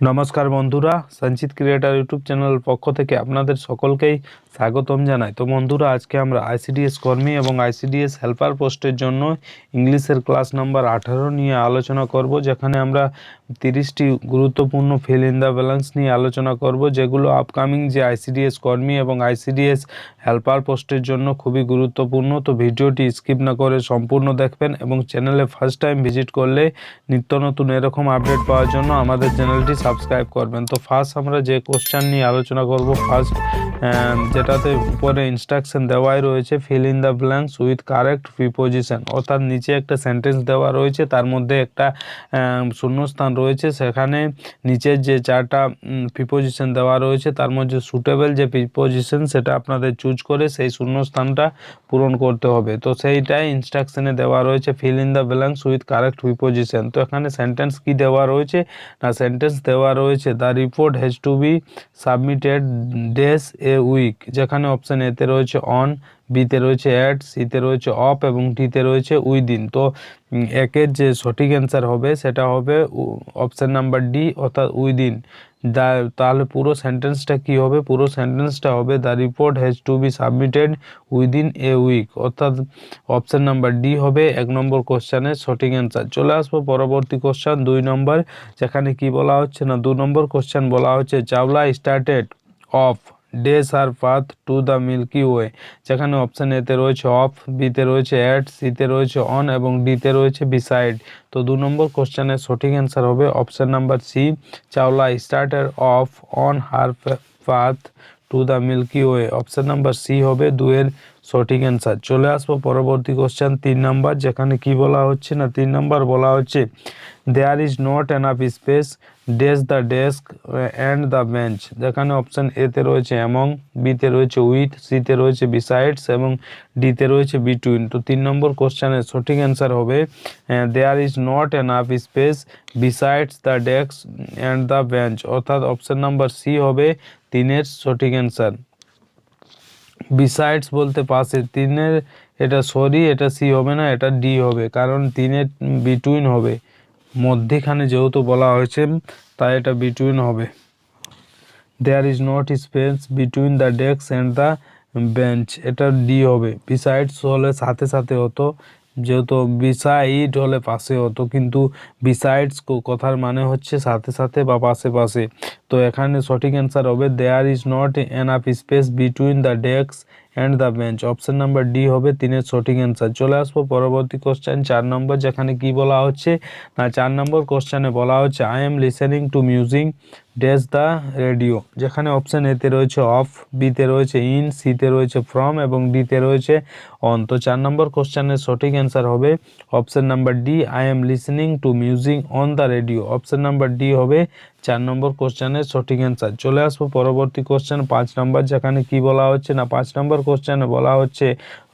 নমস্কার বন্ধুরা, সঞ্চিত ক্রিয়েটার ইউটিউব চ্যানেলের পক্ষ থেকে আপনাদের সকলকেই স্বাগতম জানাই। তো বন্ধুরা, আজকে আমরা আইসিডিএস কর্মী এবং আইসিডিএস হেল্পার পোস্টের জন্য ইংলিশের ক্লাস নাম্বার 18 নিয়ে আলোচনা করব, যেখানে আমরা 30টি গুরুত্বপূর্ণ ফিল ইন দ্য ব্ল্যাঙ্কস নিয়ে আলোচনা করব, যেগুলো আপকামিং যে আইসিডিএস কর্মী এবং আইসিডিএস হেল্পার পোস্টের জন্য খুবই গুরুত্বপূর্ণ। তো ভিডিওটি স্কিপ না করে সম্পূর্ণ দেখবেন এবং চ্যানেলে ফার্স্ট টাইম ভিজিট করলে নিত্য নতুন এরকম আপডেট পাওয়ার জন্য আমাদের চ্যানেলটি সাবস্ক্রাইব করবেন। তো ফার্স্ট আমরা যে কোশ্চেন নিয়ে আলোচনা করব, ফার্স্ট যেটাতে উপরে ইনস্ট্রাকশন দেওয়াই রয়েছে, fill in the blanks with correct preposition, অর্থাৎ নিচে একটা সেন্টেন্স দেওয়া রয়েছে, তার মধ্যে একটা শূন্যস্থান রয়েছে, সেখানে নিচের যে চারটা প্রিপোজিশন দেওয়া রয়েছে তার মধ্যে সুটেবল যে প্রিপোজিশন সেটা আপনাদের চুজ করে সেই শূন্যস্থানটা পূরণ করতে হবে। তো সেইটাই ইনস্ট্রাকশনে দেওয়া রয়েছে, fill in the blanks with correct preposition. তো এখানে সেন্টেন্স কি দেওয়া রয়েছে না, সেন্টেন্স দেওয়া রয়েছে the report has to be submitted dash a week, যেখানে অপশান এতে রয়েছে অন, বিতে রয়েছে অ্যাট, সিতে রয়েছে অফ এবং ডিতে রয়েছে উইদিন। তো একের যে সঠিক অ্যান্সার হবে সেটা হবে অপশান নাম্বার ডি, অর্থাৎ উইদিন। তাহলে পুরো সেন্টেন্সটা কি হবে? পুরো সেন্টেন্সটা হবে the report has to be submitted within a week, অর্থাৎ অপশান নাম্বার ডি হবে 1 নম্বর কোশ্চেনের সঠিক অ্যান্সার। চলে আসবো পরবর্তী কোশ্চেন 2 নম্বর, যেখানে কি বলা হচ্ছে না, 2 নম্বর কোশ্চেন বলা হচ্ছে Chawla started off dash her path to the milky way, যেখানে অপশান এতে রয়েছে অফ, বিতে রয়েছে অ্যাট, সিতে রয়েছে অন এবং ডিতে রয়েছে বিসাইড। তো 2 নম্বর কোশ্চেনের সঠিক অ্যান্সার হবে option number C, Chawla started off on her path to the milky way. Option number C হবে 2 এর সঠিক অ্যান্সার। চলে আসবো পরবর্তী কোশ্চেন 3 নাম্বার, যেখানে কি বলা হচ্ছে না, 3 নাম্বার বলা হচ্ছে there is not enough space desk the desk and the bench, যেখানে অপশান এতে রয়েছে অ্যামং, বিতে রয়েছে উইথ, সিতে রয়েছে বিসাইডস এবং ডিতে রয়েছে বিটুইন। তো 3 নম্বর কোশ্চেনের সঠিক অ্যান্সার হবে there is not enough space besides the desk and the bench, অর্থাৎ অপশান নাম্বার সি হবে 3 এর সঠিক অ্যান্সার। বিসাইডস বলতে পাশে, 3-এর এটা সরি, এটা সি হবে না, এটা ডি হবে, কারণ 3-এর বিটুইন হবে, মধ্যখানে যেহেতু বলা হয়েছে তাই এটা বিটুইন হবে। There is not space between the desk and the bench, এটা ডি হবে। বিসাইডস হলে সাথে সাথে হতো, যেহেতু বিসাইড হলে পাশে হতো, কিন্তু বিসাইডস কথার মানে হচ্ছে সাথে সাথে বা পাশে পাশে। তো এখানে সঠিক অ্যান্সার হবে there is not enough space between the desk and the bench, option number D হবে 3-এর সঠিক অ্যান্সার। চলে আসবো পরবর্তী কোশ্চেন 4 নম্বর, যেখানে কি বলা হচ্ছে না, 4 নম্বর কোশ্চেনে বলা হচ্ছে I am listening to music dash the radio, যেখানে অপশান এতে রয়েছে অফ, বিতে রয়েছে ইন, সিতে রয়েছে ফ্রম এবং ডিতে রয়েছে অন। তো 4 নম্বর কোশ্চেনের সঠিক অ্যান্সার হবে option number D, I am listening to music on the radio, option number D হবে 4 নম্বর কোশ্চেনের সঠিক অ্যান্সার। চলে আসবো পরবর্তী কোশ্চেন 5 নম্বর, যেখানে কি বলা হচ্ছে না, 5 নম্বর কোশ্চেনে বলা হচ্ছে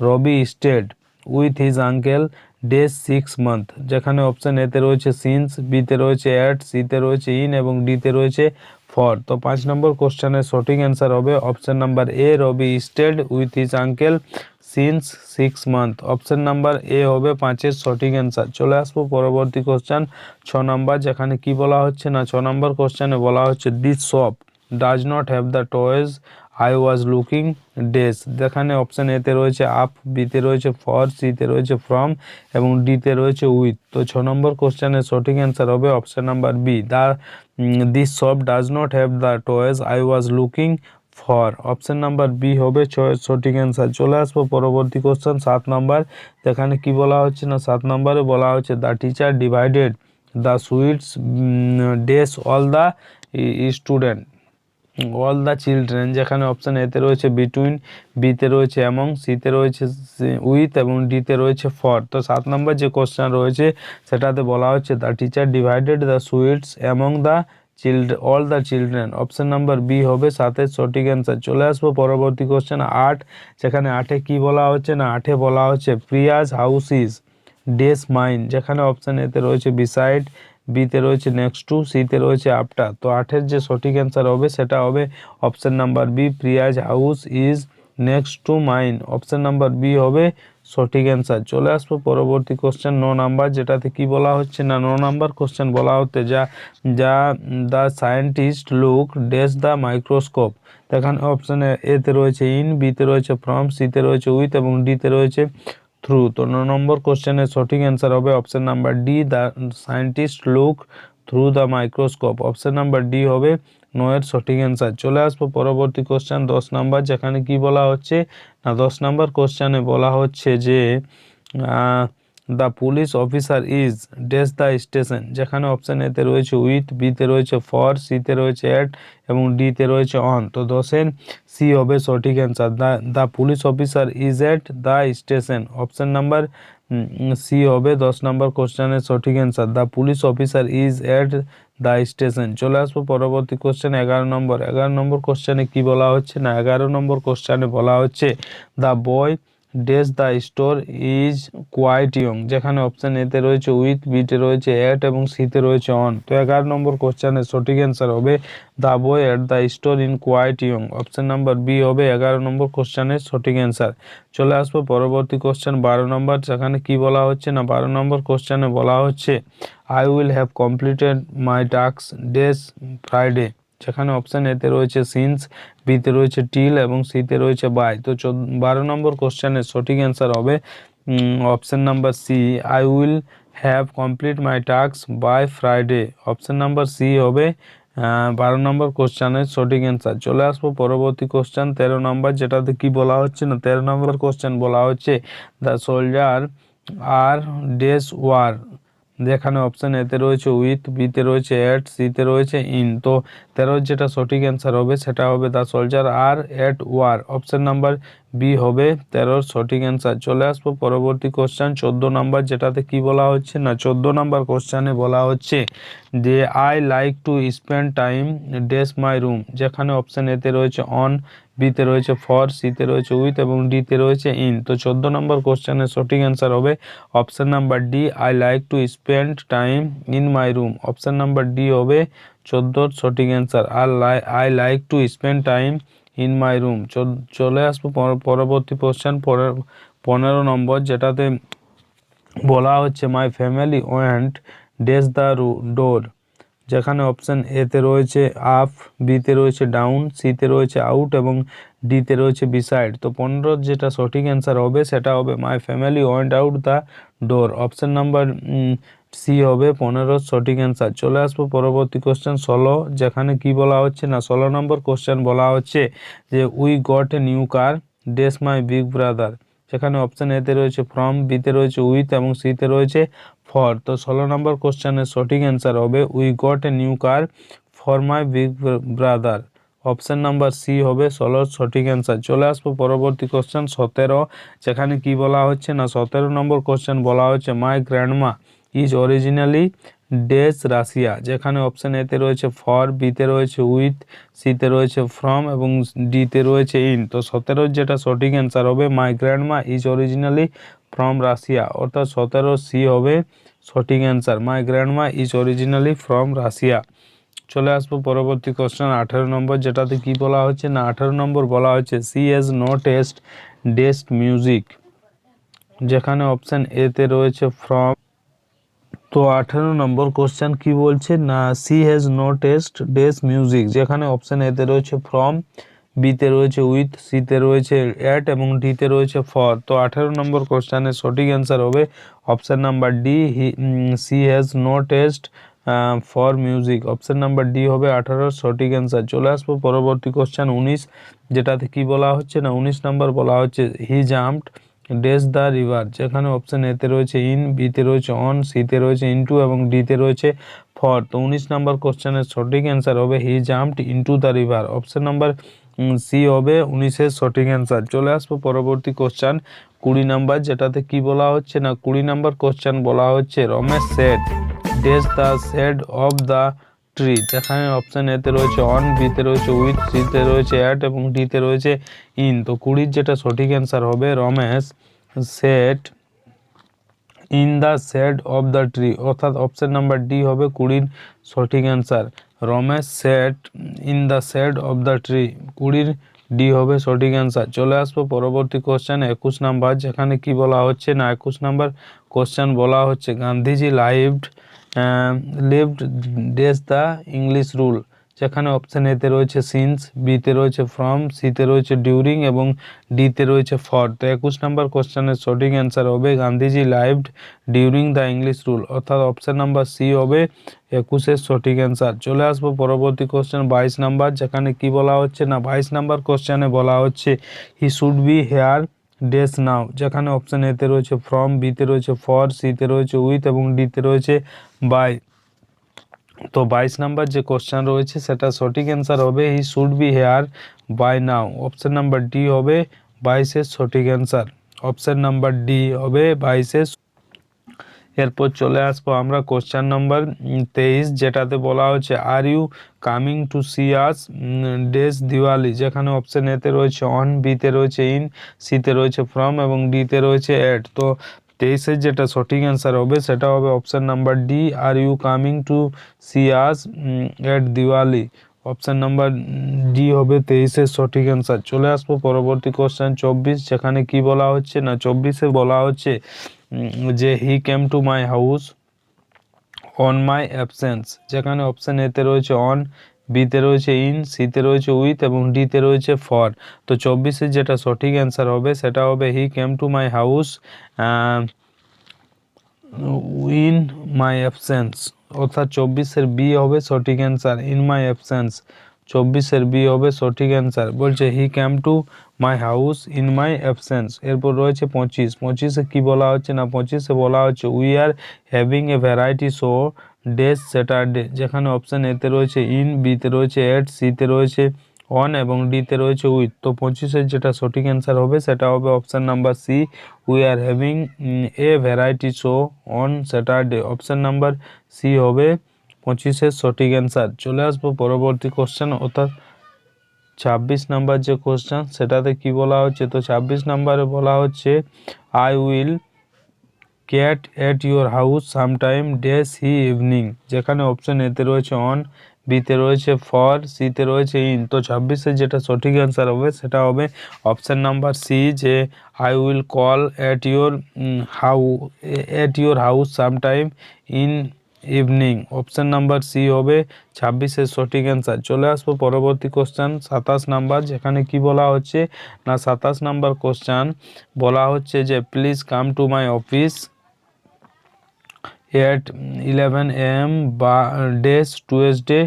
Ravi stayed with his uncle dash 6 month, যেখানে অপশান এতে রয়েছে সিন্স, বিতে রয়েছে অ্যাট, সিতে রয়েছে ইন এবং ডিতে রয়েছে ফর। তো 5 নম্বর কোশ্চেনের সঠিক অ্যান্সার হবে option number A, Ravi stayed with his uncle since 6 month, option number A হবে 5-এর সঠিক অ্যান্সার। চলে আসবো পরবর্তী কোশ্চেন 6 নম্বর, যেখানে কি বলা হচ্ছে না, 6 নম্বর কোশ্চেনে বলা হচ্ছে this shop does not have the toys I was looking days, যেখানে অপশান এতে রয়েছে আপ, বিতে রয়েছে ফর, সিতে রয়েছে ফ্রম এবং ডিতে রয়েছে উইথ। তো 6 নম্বর কোশ্চেনের সঠিক অ্যান্সার হবে option number B, this shop does not have the toys I was looking for, option number B হবে 6-এর সঠিক অ্যান্সার। চলে আসবো পরবর্তী কোশ্চেন 7 নম্বর, যেখানে কি বলা হচ্ছে না, 7 নম্বরে বলা হচ্ছে the teacher divided the sweets dash all the student all the children, যেখানে অপশান এতে রয়েছে বিটুইন, বিতে রয়েছে অ্যামং, সিতে রয়েছে উইথ এবং ডিতে রয়েছে ফর। তো 7 নম্বর যে কোশ্চেন রয়েছে সেটাতে বলা হচ্ছে the teacher divided the sweets among the all the children, option number B হবে 7-এর সঠিক অ্যান্সার। চলে আসবো পরবর্তী কোশ্চেন 8, যেখানে 8-এ কি বলা হচ্ছে না, 8-এ বলা হচ্ছে প্রিয়াজ হাউস ইজ ডেস মাইন, যেখানে অপশান এতে রয়েছে বিসাইড, বিতে রয়েছে নেক্সট টু, সিতে রয়েছে আফটার। তো 8-এর যে সঠিক অ্যান্সার হবে সেটা হবে option number B, Priya's house is next to mine, option number B হবে সঠিক অ্যান্সার। চলে আসবো পরবর্তী কোশ্চেন 9 নাম্বার, যেটাতে কি বলা হচ্ছে না 9 নাম্বার কোশ্চেন বলা হতে যা যা the scientist look dash the microscope. এখানে অপশন এতে রয়েছে ইন, বিতে রয়েছে ফ্রম, সিতে রয়েছে উইথ এবং ডিতে রয়েছে থ্রু। তো 9 নম্বর কোশ্চেনের সঠিক অ্যান্সার হবে option number D, the scientist look through the microscope. Option number D হবে 9 সঠিক অ্যান্সার। চলে আসবো পরবর্তী কোশ্চেন 10 নাম্বার, যেখানে কি বলা হচ্ছে না 10 নাম্বার কোশ্চেনে বলা হচ্ছে যে the police officer is dash the station. যেখানে অপশন এতে রয়েছে উইথ, বিতে রয়েছে ফর, সিতে রয়েছে অ্যাট এবং ডিতে রয়েছে অন। তো 10-এর সি হবে সঠিক answer. The police officer is at the station. Option number C হবে 10 নম্বর কোশ্চেনের সঠিক answer. The police officer is at the station. চলে আসবো পরবর্তী কোশ্চেন 11 নম্বর। 11 নম্বর কোশ্চেনে কি বলা হচ্ছে না 11 নম্বর কোশ্চেনে বলা হচ্ছে the boy dash the store is quite young. যেখানে অপশন এতে রয়েছে উইথ, বিতে রয়েছে অ্যাট এবং সিতে রয়েছে অন। তো 11 নম্বর কোশ্চেনের সঠিক অ্যান্সার হবে the boy at the store in quite young. Option number B হবে 11 নম্বর কোশ্চেনের সঠিক অ্যান্সার। চলে আসবো পরবর্তী কোশ্চেন 12 নম্বর, যেখানে কি বলা হচ্ছে না 12 নম্বর কোশ্চেনে বলা হচ্ছে I will have completed my task dash Friday. যেখানে অপশন এতে রয়েছে সিন্স, বিতে রয়েছে টিল এবং সিতে রয়েছে বাই। তো 12 নম্বর কোশ্চেনের সঠিক অ্যান্সার হবে option number C, I will have complete my task by Friday. Option number C হবে 12 নম্বর কোশ্চেনের সঠিক অ্যান্সার। চলে আসবো পরবর্তী কোশ্চেন 13 নম্বর, যেটাতে কি বলা হচ্ছে না 13 নম্বর কোশ্চেন বলা হচ্ছে the soldier are dash war. যেখানে অপশন এতে রয়েছে উইথ, বিতে রয়েছে অ্যাট, সিতে রয়েছে ইন। তো 13 যেটা সঠিক অ্যান্সার হবে সেটা হবে the soldier are at war. Option number B হবে 13 সঠিক অ্যান্সার। চলে আসবো পরবর্তী কোশ্চেন 14 নাম্বার, যেটাতে কি বলা হচ্ছে না 14 নাম্বার কোশ্চেনে বলা হচ্ছে যে I like to spend time dash my room. যেখানে অপশন এতে রয়েছে অন, বিতে রয়েছে ফর, সিতে রয়েছে উইথ এবং ডিতে রয়েছে ইন। তো 14 নম্বর কোশ্চেনের সঠিক অ্যান্সার হবে option number D, I like to spend time in my room. Option number D হবে 14 সঠিক answer. I like to spend time in my room. চলে আসবো পরবর্তী কোশ্চেন 15 নম্বর, যেটাতে বলা হচ্ছে মাই family went dash the door. যেখানে অপশন এতে রয়েছে আপ, বিতে রয়েছে ডাউন, সিতে রয়েছে আউট এবং ডিতে রয়েছে বিসাইড। তো 15 যেটা সঠিক অ্যান্সার হবে সেটা হবে my family went out the door. Option number C হবে 15 সঠিক অ্যান্সার। চলে আসবো পরবর্তী কোশ্চেন 16, যেখানে কি বলা হচ্ছে না 16 নম্বর কোশ্চেন বলা হচ্ছে যে we got a new car dash my big brother. সেখানে অপশন এতে রয়েছে ফ্রম, বিতে রয়েছে উইথ এবং সিতে রয়েছে ফর। তো 16 নম্বর কোশ্চেনের সঠিক অ্যান্সার হবে we got a new car for my big brother. Option number C হবে 16 সঠিক অ্যান্সার। চলে আসবো পরবর্তী কোশ্চেন 17, যেখানে কি বলা হচ্ছে না 17 নম্বর কোশ্চেন বলা হচ্ছে my grandma is originally dash Russia. যেখানে অপশন এতে রয়েছে ফর, বিতে রয়েছে উইথ, সিতে রয়েছে ফ্রম এবং ডিতে রয়েছে ইন। তো 17 যেটা সঠিক অ্যান্সার হবে my grandma is originally from Russia. অর্থাৎ 17 সি হবে সঠিক answer, my grandma is originally from Russia. চলে আসবো পরবর্তী কোশ্চেন 18 নম্বর, যেটাতে কি বলা হচ্ছে না 18 নম্বর বলা হচ্ছে she has no taste dash music. যেখানে অপশন এতে রয়েছে ফ্রম। তো 18 নম্বর কোশ্চেন কি বলছে না she has no taste dash music. যেখানে অপশন এতে রয়েছে ফ্রম, বিতে রয়েছে উইথ, সিতে রয়েছে অ্যাট এবং ডিতে রয়েছে ফর। তো 18 নম্বর কোশ্চেনের সঠিক অ্যান্সার হবে option number D, she has no taste for music. Option number D হবে 18 সঠিক অ্যান্সার। চলে আসবো পরবর্তী কোশ্চেন 19, যেটাতে কি বলা হচ্ছে না 19 নম্বর বলা হচ্ছে he jumped dash the river. যেখানে অপশন এতে রয়েছে ইন, বিতে রয়েছে অন, সিতে রয়েছে ইনটু এবং ডিতে রয়েছে ফর। তো 19 নম্বর কোশ্চেনের সঠিক অ্যান্সার হবে he jumped into the river. Option number C হবে 19-এর সঠিক অ্যান্সার। চলে আসবো পরবর্তী কোশ্চেন 20 নাম্বার, যেটাতে কি বলা হচ্ছে না 20 নাম্বার কোশ্চেন বলা হচ্ছে Ramesh said dash the shade of the tree. যেখানে অপশন এতে রয়েছে অন, বিতে রয়েছে উইথ, সিতে রয়েছে অ্যাট এবং ডিতে রয়েছে ইন। তো 20 যেটা সঠিক অ্যান্সার হবে Ramesh sat in the shade of the tree. অর্থাৎ অপশন নাম্বার ডি হবে 20 সঠিক answer, Ramesh sat in the shade of the tree. 20 D হবে সঠিক অ্যান্সার। চলে আসবো পরবর্তী কোশ্চেন 21 নাম্বার, যেখানে কি বলা হচ্ছে না 21 নাম্বার কোশ্চেন বলা হচ্ছে Gandhiji lived days the English rule, যেখানে অপশান এতে রয়েছে সিন্স, বিতে রয়েছে ফ্রম, সিতে রয়েছে ডিউরিং এবং ডিতে রয়েছে ফর। তো 21 নাম্বার কোশ্চেনের সঠিক অ্যান্সার হবে Gandhiji lived during the English rule, অর্থাৎ অপশান নাম্বার সি হবে 21-এর সঠিক অ্যান্সার। চলে আসবো পরবর্তী কোশ্চেন 22 নাম্বার, যেখানে কি বলা হচ্ছে না 22 নাম্বার কোশ্চেনে বলা হচ্ছে হি শুড বি হেয়ার ডেস নাও, যেখানে অপশান এতে রয়েছে ফ্রম, বিতে রয়েছে ফর, সিতে রয়েছে উইথ এবং ডিতে রয়েছে বাই। তো 22 নাম্বার যে কোশ্চেন রয়েছে সেটা সঠিক অ্যান্সার হবে he should be here by now, option number D হবে 22-এর সঠিক অ্যান্সার। অপশান নাম্বার ডি হবে 22-এর। এরপর চলে আসবো আমরা কোশ্চেন নম্বর 23, যেটাতে বলা হচ্ছে are you coming to see us dash Diwali, যেখানে অপশান এতে রয়েছে অন, বিতে রয়েছে ইন, সিতে রয়েছে ফ্রম এবং ডিতে রয়েছে এট। তো 23-এর যেটা সঠিক অ্যান্সার হবে সেটা হবে option number D, are you coming to see us at Diwali, option number D হবে 23-এর সঠিক অ্যান্সার। চলে আসবো পরবর্তী কোশ্চেন 24, যেখানে কি বলা হচ্ছে না 24-এ বলা হচ্ছে যে he came to my house on my absence, যেখানে অপশান এতে রয়েছে অন, বিতে রয়েছে ইন, সিতে রয়েছে উইথ এবং ডিতে রয়েছে ফর। তো 24-এর যেটা সঠিক অ্যান্সার হবে সেটা হবে he came to my house in my absence, অর্থাৎ 24-এর বি হবে সঠিক অ্যান্সার, ইন মাই অ্যাবসেন্স। 24-এর বি হবে সঠিক অ্যান্সার। বলছে he came to my house in my absence. এরপর রয়েছে 25-এ কি বলা হচ্ছে না 25-এ বলা হচ্ছে we are having a variety show days Saturday, যেখানে অপশান এতে রয়েছে ইন, বিতে রয়েছে এট, সিতে রয়েছে অন এবং ডিতে রয়েছে উইথ। তো 25-এর যেটা সঠিক অ্যান্সার হবে সেটা হবে option number C, we are having a variety show on Saturday, option number C হবে 25-এর সঠিক অ্যান্সার। চলে আসবো পরবর্তী কোশ্চেন, অর্থাৎ 26 নাম্বার যে কোশ্চেন সেটাতে কি বলা হচ্ছে, তো 26 নাম্বারে বলা হচ্ছে I will cat at your house sometime dash he evening, যেখানে অপশান এতে রয়েছে অন, বিতে রয়েছে ফর, সিতে রয়েছে ইন। তো 26-এর যেটা সঠিক অ্যান্সার হবে সেটা হবে অপশান নাম্বার সি, যে I will call at your house sometime in evening, option number C হবে 26-এর সঠিক অ্যান্সার। চলে আসবো পরবর্তী কোশ্চেন 27 নাম্বার, যেখানে কি বলা হচ্ছে না 27 নাম্বার কোশ্চেন বলা হচ্ছে যে please come to my office at 11 AM বা ডেজ টুয়েসডে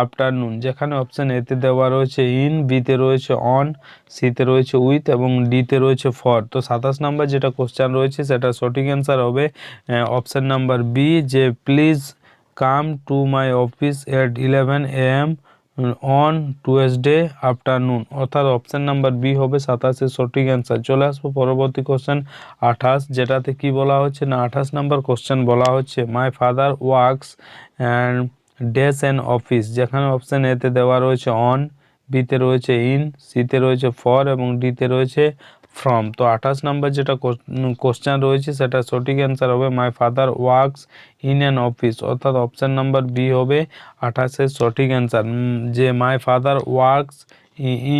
আফটারনুন, যেখানে অপশান এতে দেওয়া রয়েছে ইন, বিতে রয়েছে অন, সিতে রয়েছে উইথ এবং ডিতে রয়েছে ফর। তো 27 নাম্বার যেটা কোশ্চেন রয়েছে সেটা সঠিক অ্যান্সার হবে অপশান নাম্বার বি, যে please come to my office at 11 AM on Tuesday afternoon, অর্থাৎ অপশান নাম্বার বি হবে 27-এর সঠিক অ্যান্সার। চলে আসবো পরবর্তী কোশ্চেন 28, যেটাতে কি বলা হচ্ছে না 28 নাম্বার কোশ্চেন বলা হচ্ছে my father works and dash and office, যেখানে অপশান এতে দেওয়া রয়েছে অন, বিতে রয়েছে ইন, সিতে রয়েছে ফর এবং ডিতে রয়েছে ফ্রম। তো 28 নাম্বার যেটা কোশ্চেন রয়েছে সেটা সঠিক অ্যান্সার হবে my father works in an office, অর্থাৎ অপশান নাম্বার বি হবে 28-এর সঠিক অ্যান্সার, যে my father works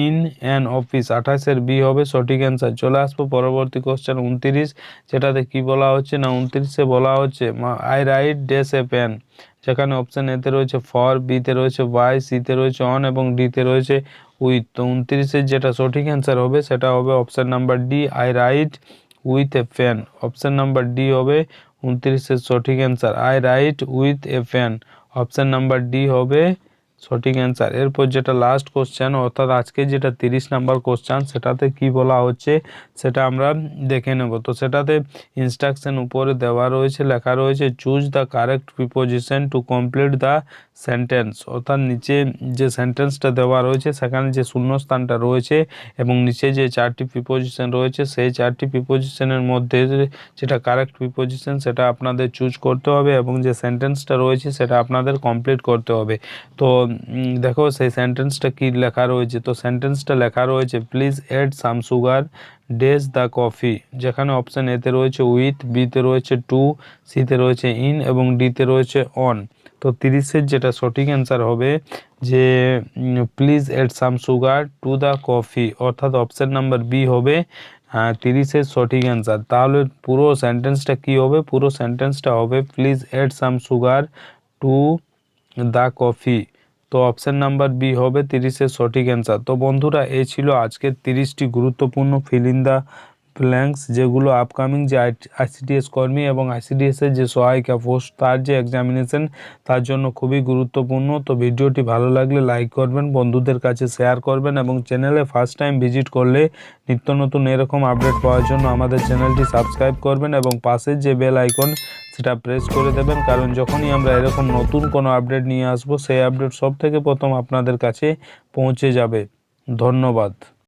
in an office, 28-এর বি হবে সঠিক অ্যান্সার। চলে আসবো পরবর্তী কোশ্চেন 29, যেটাতে কি বলা হচ্ছে না 29-এ বলা হচ্ছে I write dash a pen, যেখানে অপশান এতে রয়েছে ফর, বিতে রয়েছে বাই, সিতে রয়েছে অন এবং ডিতে রয়েছে উইথ। তো 29-এর যেটা সঠিক অ্যান্সার হবে সেটা হবে option number D, I write with a pen, option number D হবে 29-এর সঠিক answer, I write with a pen, option number D হবে সঠিক অ্যান্সার। এরপর যেটা লাস্ট কোশ্চেন, অর্থাৎ আজকে যেটা 30 নাম্বার কোশ্চেন সেটাতে কি বলা হচ্ছে সেটা আমরা দেখে নেব। তো সেটাতে ইনস্ট্রাকশন উপরে দেওয়া রয়েছে, লেখা রয়েছে choose the correct preposition to complete the sentence, অর্থাৎ নিচে যে সেন্টেন্সটা দেওয়া রয়েছে সেখানে যে শূন্যস্থানটা রয়েছে এবং নিচে যে 4টি প্রিপোজিশন রয়েছে সেই 4টি প্রিপোজিশনের মধ্যে যেটা কারেক্ট প্রিপোজিশন সেটা আপনাদের চুজ করতে হবে এবং যে সেন্টেন্সটা রয়েছে সেটা আপনাদের কমপ্লিট করতে হবে। তো দেখো সেই সেন্টেন্সটা কি লেখা রয়েছে, তো সেন্টেন্সটা লেখা রয়েছে please add some sugar dash the coffee, যেখানে অপশান এতে রয়েছে উইথ, বিতে রয়েছে টু, সিতে রয়েছে ইন এবং ডিতে রয়েছে অন। তো 30-এর যেটা সঠিক অ্যান্সার হবে যে please add some sugar to the coffee, অর্থাৎ অপশন নাম্বার বি হবে 30-এর সঠিক অ্যান্সার। তাহলে পুরো সেন্টেন্সটা কি হবে? পুরো সেন্টেন্সটা হবে please add some sugar to the coffee. তো অপশন নাম্বার বি হবে 30-এর সঠিক অ্যান্সার। তো বন্ধুরা, এই ছিল আজকের 30টি গুরুত্বপূর্ণ ফিল ইন দ্য ব্ল্যাঙ্কস, যেগুলো আপকামিং যে আইসিডিএস কর্মী এবং আইসিডিএসের যে সহায়িকা পোস্ট তার যে এক্সামিনেশন তার জন্য খুবই গুরুত্বপূর্ণ। তো ভিডিওটি ভালো লাগলে লাইক করবেন, বন্ধুদের কাছে শেয়ার করবেন এবং চ্যানেলে ফার্স্ট টাইম ভিজিট করলে নিত্য নতুন এরকম আপডেট পাওয়ার জন্য আমাদের চ্যানেলটি সাবস্ক্রাইব করবেন এবং পাশের যে বেল আইকন সেটা প্রেস করে দেবেন, কারণ যখনই আমরা এরকম নতুন কোনো আপডেট নিয়ে আসবো সেই আপডেট সব থেকে প্রথম আপনাদের কাছে পৌঁছে যাবে। ধন্যবাদ।